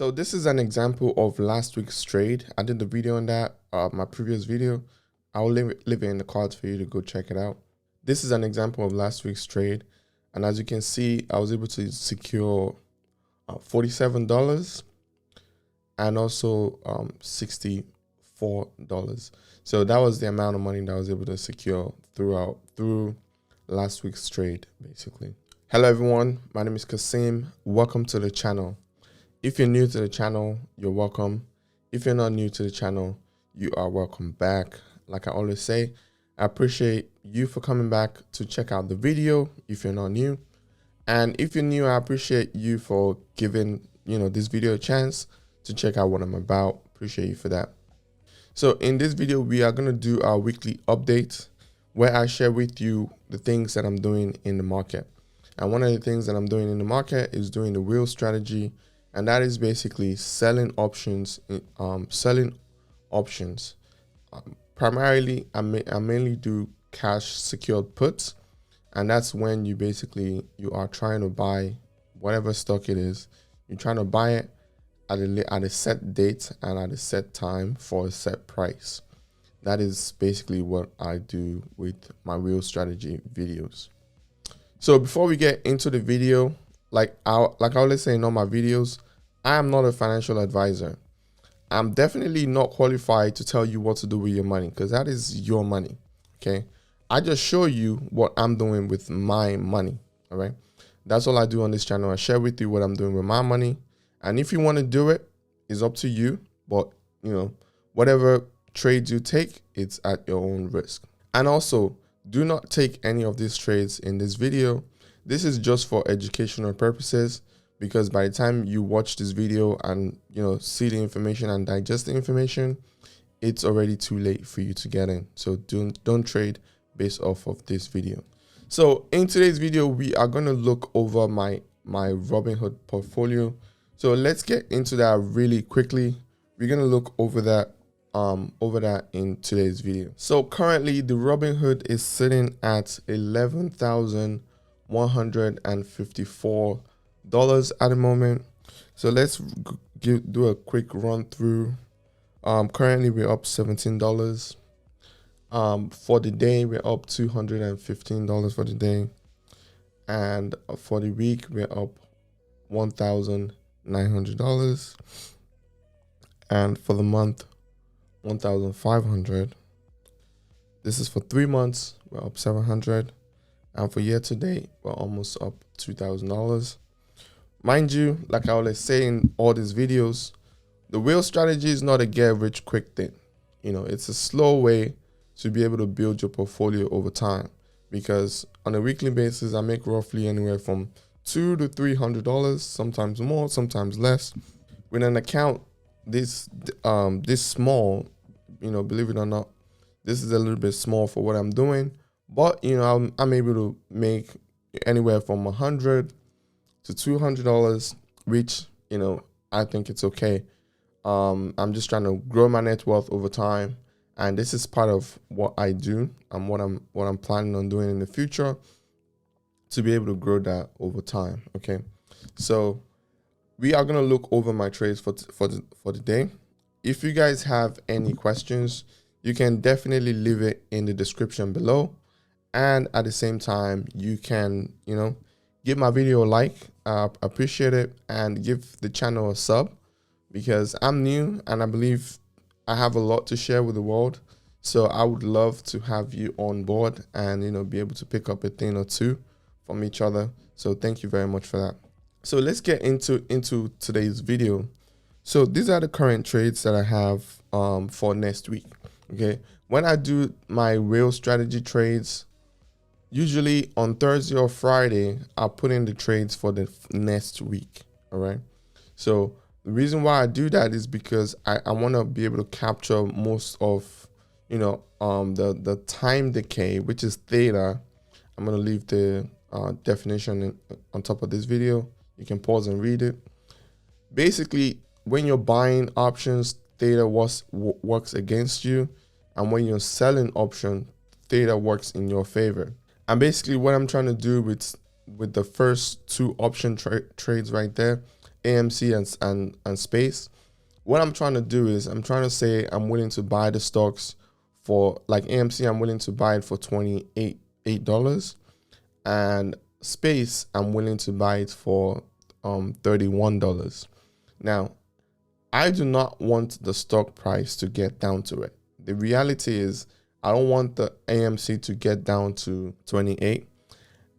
So this is an example of last week's trade. I did the video on that, my previous video. I'll leave it in the cards for you to go check it out. This is an example of last week's trade. And as you can see, I was able to secure $47 and also $64. So that was the amount of money that I was able to secure through last week's trade, basically. Hello everyone, my name is Kaseem. Welcome to the channel. If you're new to the channel, you're welcome. If you're not new to the channel, you are welcome back. Like I always say, I appreciate you for coming back to check out the video if you're not new. And if you're new, I appreciate you for giving this video a chance to check out what I'm about. Appreciate you for that. So in this video, we are going to do our weekly update where I share with you the things that I'm doing in the market. And one of the things that I'm doing in the market is doing the wheel strategy. And that is basically selling options. Primarily, I mainly do cash secured puts, and that's when you are trying to buy whatever stock it is. You're trying to buy it at a set date and at a set time for a set price. That is basically what I do with my wheel strategy videos. So before we get into the video, like I always say in all my videos, I am not a financial advisor. I'm definitely not qualified to tell you what to do with your money because that is your money, okay? I just show you what I'm doing with my money, all right? That's all I do on this channel. I share with you what I'm doing with my money. And if you want to do it, it's up to you. But, whatever trades you take, it's at your own risk. And also, do not take any of these trades in this video. This is just for educational purposes, because by the time you watch this video and see the information and digest the information, it's already too late for you to get in. So don't trade based off of this video. So in today's video, we are going to look over my Robinhood portfolio. So let's get into that really quickly. We're going to look over that in today's video. So currently the Robinhood is sitting at $11,154 at the moment. So let's do a quick run through. Currently we're up $17. For the day we're up $215 for the day, and for the week we're up $1,900, and for the month $1,500. This is for 3 months, we're up $700, and for year to date we're almost up $2,000. Mind you, like I always say in all these videos, the wheel strategy is not a get rich quick thing. It's a slow way to be able to build your portfolio over time, because on a weekly basis, I make roughly anywhere from $200 to $300, sometimes more, sometimes less. With an account this small, believe it or not, this is a little bit small for what I'm doing, but I'm able to make anywhere from $100 to $200, which I think it's okay. I'm just trying to grow my net worth over time, and this is part of what I do and what I'm planning on doing in the future to be able to grow that over time. Okay, so we are gonna look over my trades for the day. If you guys have any questions, you can definitely leave it in the description below, and at the same time you can give my video a like. Appreciate it, and give the channel a sub, because I'm new and I believe I have a lot to share with the world. So I would love to have you on board and be able to pick up a thing or two from each other. So thank you very much for that. So let's get into today's video. So these are the current trades that I have for next week. Okay, when I do my wheel strategy trades, usually on Thursday or Friday, I'll put in the trades for the next week. All right. So the reason why I do that is because I want to be able to capture most of, the time decay, which is theta. I'm going to leave the definition on top of this video. You can pause and read it. Basically, when you're buying options, theta works against you. And when you're selling option, theta works in your favor. And basically what I'm trying to do with the first two option trades right there AMC and Space, what I'm trying to do is I'm trying to say I'm willing to buy the stocks for, like AMC, I'm willing to buy it for $28, and Space, I'm willing to buy it for $31. Now, I do not want the stock price to get down to it. The reality is I don't want the AMC to get down to 28.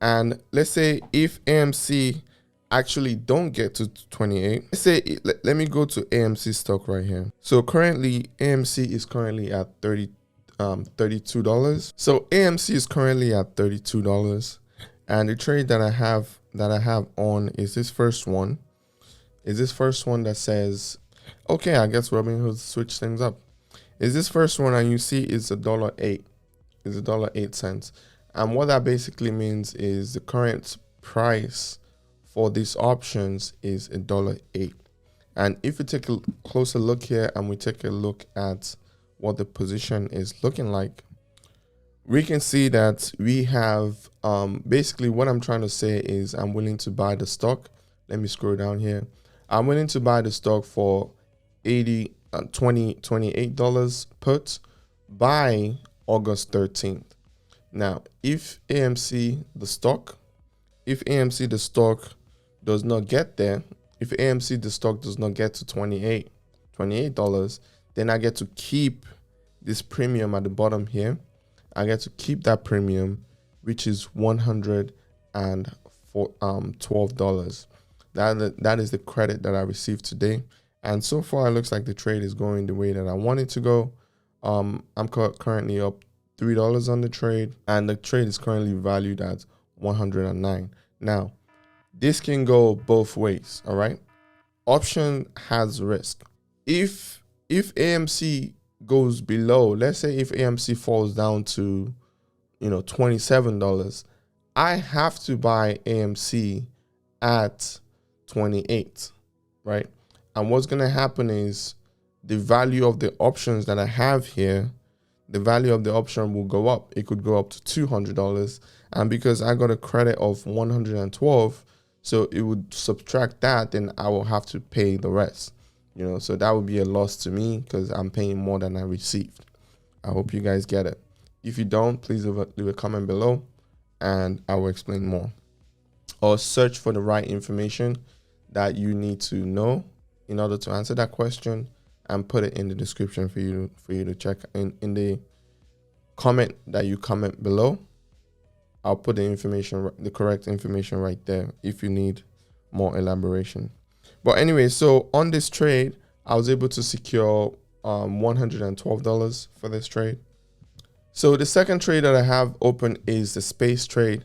And let's say if AMC actually don't get to 28, let's say, let me go to AMC stock right here. So currently AMC is currently at $32. So AMC is currently at $32. And the trade that I have on is this first one. That says, okay, I guess Robinhood switched things up. Is this first one, and you see it's $1.08. It's $1.08. And what that basically means is the current price for these options is $1.08. And if you take a closer look here and we take a look at what the position is looking like, we can see that we have basically what I'm trying to say is I'm willing to buy the stock. Let me scroll down here. I'm willing to buy the stock for $28 put by August 13th. Now, if AMC the stock does not get there, if AMC the stock does not get to $28, then I get to keep this premium at the bottom here. I get to keep that premium, which is $112. That is the credit that I received today. And so far, it looks like the trade is going the way that I want it to go. I'm currently up $3 on the trade, and the trade is currently valued at 109. Now, this can go both ways, all right? Option has risk. If AMC goes below, let's say if AMC falls down to, $27, I have to buy AMC at 28, right? And what's going to happen is the value of the options that I have here, the value of the option will go up. It could go up to $200. And because I got a credit of 112, so it would subtract that, then I will have to pay the rest. So that would be a loss to me because I'm paying more than I received. I hope you guys get it. If you don't, please leave a comment below and I will explain more. Or search for the right information that you need to know in order to answer that question, and put it in the description for you to check in the comment that you comment below. I'll put the correct information right there if you need more elaboration. But anyway, so on this trade, I was able to secure $112 for this trade. So the second trade that I have open is the Space trade.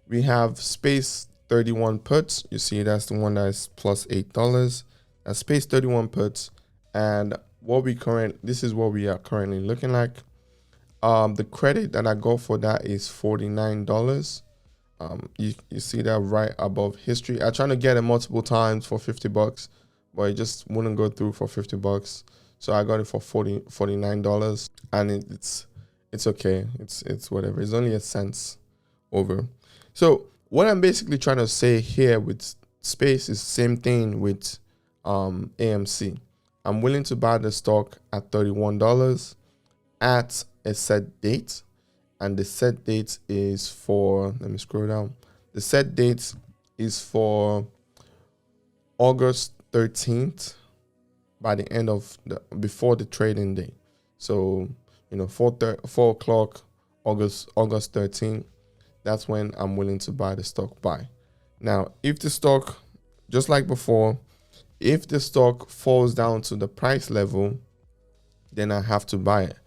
We have Space 31 puts. You see, that's the one that is plus $8. That's Space 31 puts. And this is what we are currently looking like. The credit that I got for that is $49. You see that right above history. I tried to get it multiple times for $50, but it just wouldn't go through for $50. So I got it for $49, and it's okay. It's whatever. It's only a cent over. So what I'm basically trying to say here with Space is the same thing with AMC. I'm willing to buy the stock at $31 at a set date. And the set date is for, let me scroll down. The set date is for August 13th by the end of before the trading day. So, 4 o'clock, August 13th, that's when I'm willing to buy the stock by. Now, if the stock, just like before, if the stock falls down to the price level, then I have to buy it.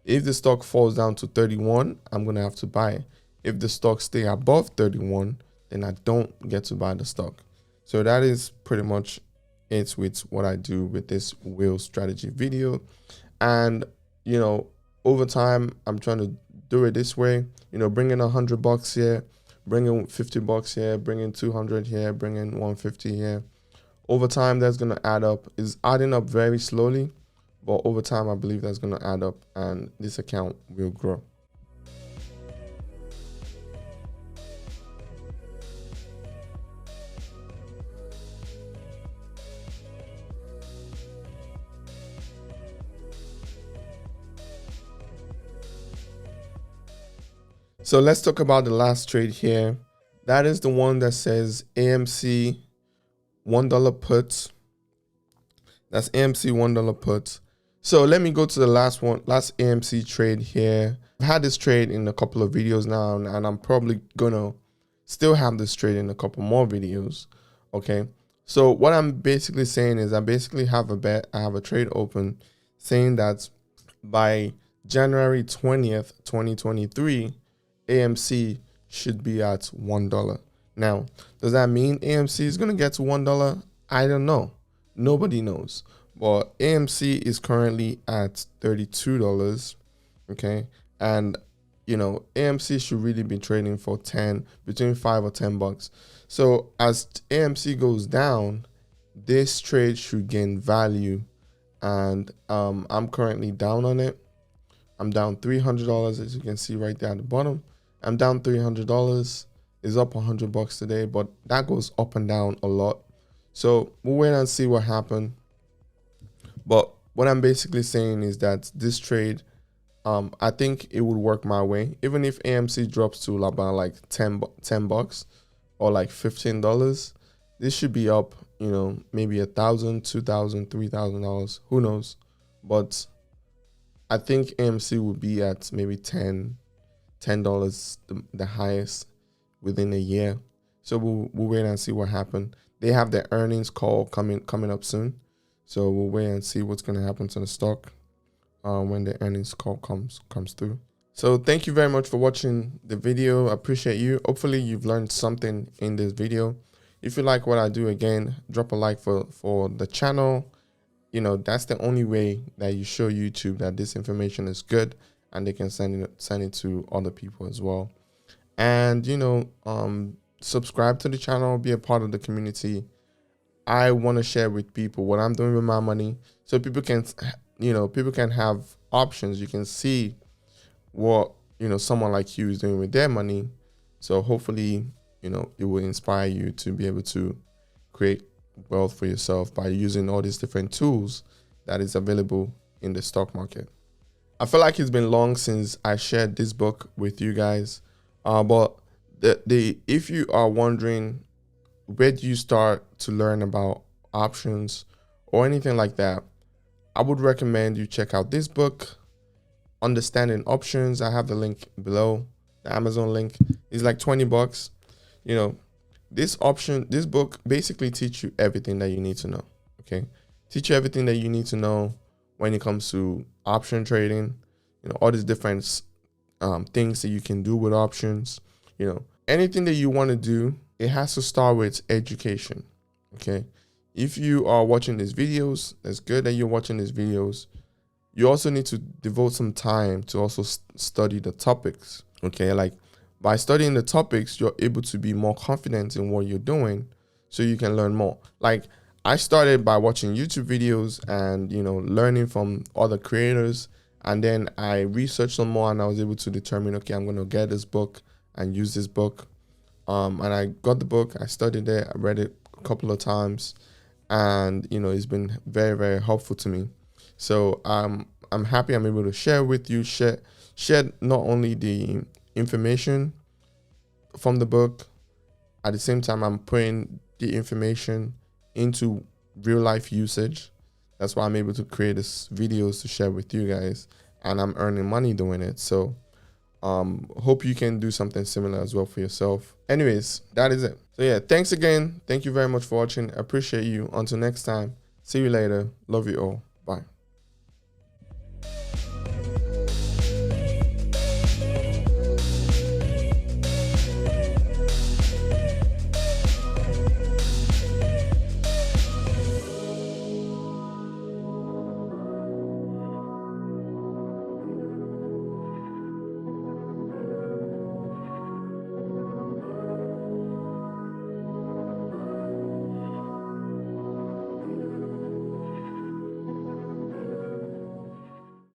If the stock falls down to 31, I'm going to have to buy it. If the stock stay above 31, then I don't get to buy the stock. So that is pretty much it with what I do with this wheel strategy video. And, over time, I'm trying to do it this way, bringing $100 here, bringing $50 here, bringing 200 here, bringing 150 here. Over time, that's going to add up. It's adding up very slowly, but over time, I believe that's going to add up and this account will grow. So let's talk about the last trade here. That is the one that says AMC $1 put. That's AMC $1 put. So let me go to the last AMC trade here. I've had this trade in a couple of videos now, and I'm probably gonna still have this trade in a couple more videos. Okay. So what I'm basically saying is I basically have a bet. I have a trade open saying that by January 20th, 2023, AMC should be at $1. Now, does that mean AMC is going to get to $1? I don't know. Nobody knows. But AMC is currently at $32. Okay. And, you know, AMC should really be trading for between $5 or $10. So as AMC goes down, this trade should gain value. And I'm currently down on it. I'm down $300, as you can see right there at the bottom. I'm down $300. It's up $100 today, but that goes up and down a lot. So we'll wait and see what happens. But what I'm basically saying is that this trade, I think it would work my way. Even if AMC drops to about like $10 or like $15, this should be up, you know, maybe $1,000, $2,000, $3,000. Who knows? But I think AMC would be at maybe $10, the highest within a year. So we'll wait and see what happens. They have their earnings call coming up soon. So we'll wait and see what's going to happen to the stock when the earnings call comes through. So thank you very much for watching the video. I appreciate you. Hopefully you've learned something in this video. If you like what I do, again, drop a like for the channel. You know, that's the only way that you show YouTube that this information is good, and they can send it to other people as well. And, you know, subscribe to the channel, be a part of the community. I want to share with people what I'm doing with my money, so people can, you know, people can have options. You can see what, you know, someone like you is doing with their money. So hopefully, you know, it will inspire you to be able to create wealth for yourself by using all these different tools that is available in the stock market. I feel like it's been long since I shared this book with you guys, but if you are wondering where do you start to learn about options or anything like that, I would recommend you check out this book, Understanding Options. I have the link below, the Amazon link. It's like $20. You know, this book basically teach you everything that you need to know. Okay, teach you everything that you need to know when it comes to option trading. You know, all these different things that you can do with options. You know, anything that you want to do, it has to start with education. Okay, if you are watching these videos, that's good that you're watching these videos. You also need to devote some time to also study the topics. Okay, like by studying the topics, you're able to be more confident in what you're doing, so you can learn more. Like I started by watching YouTube videos and, you know, learning from other creators, and then I researched some more and I was able to determine, okay, I'm going to get this book and use this book. And I got the book, I studied it, I read it a couple of times, and, you know, it's been very, very helpful to me. So I'm happy I'm able to share with you, share not only the information from the book, at the same time I'm putting the information into real life usage. That's why I'm able to create these videos to share with you guys, and I'm earning money doing it. So hope you can do something similar as well for yourself. Anyways, that is it. So yeah, thanks again. Thank you very much for watching. I appreciate you. Until next time, see you later. Love you all.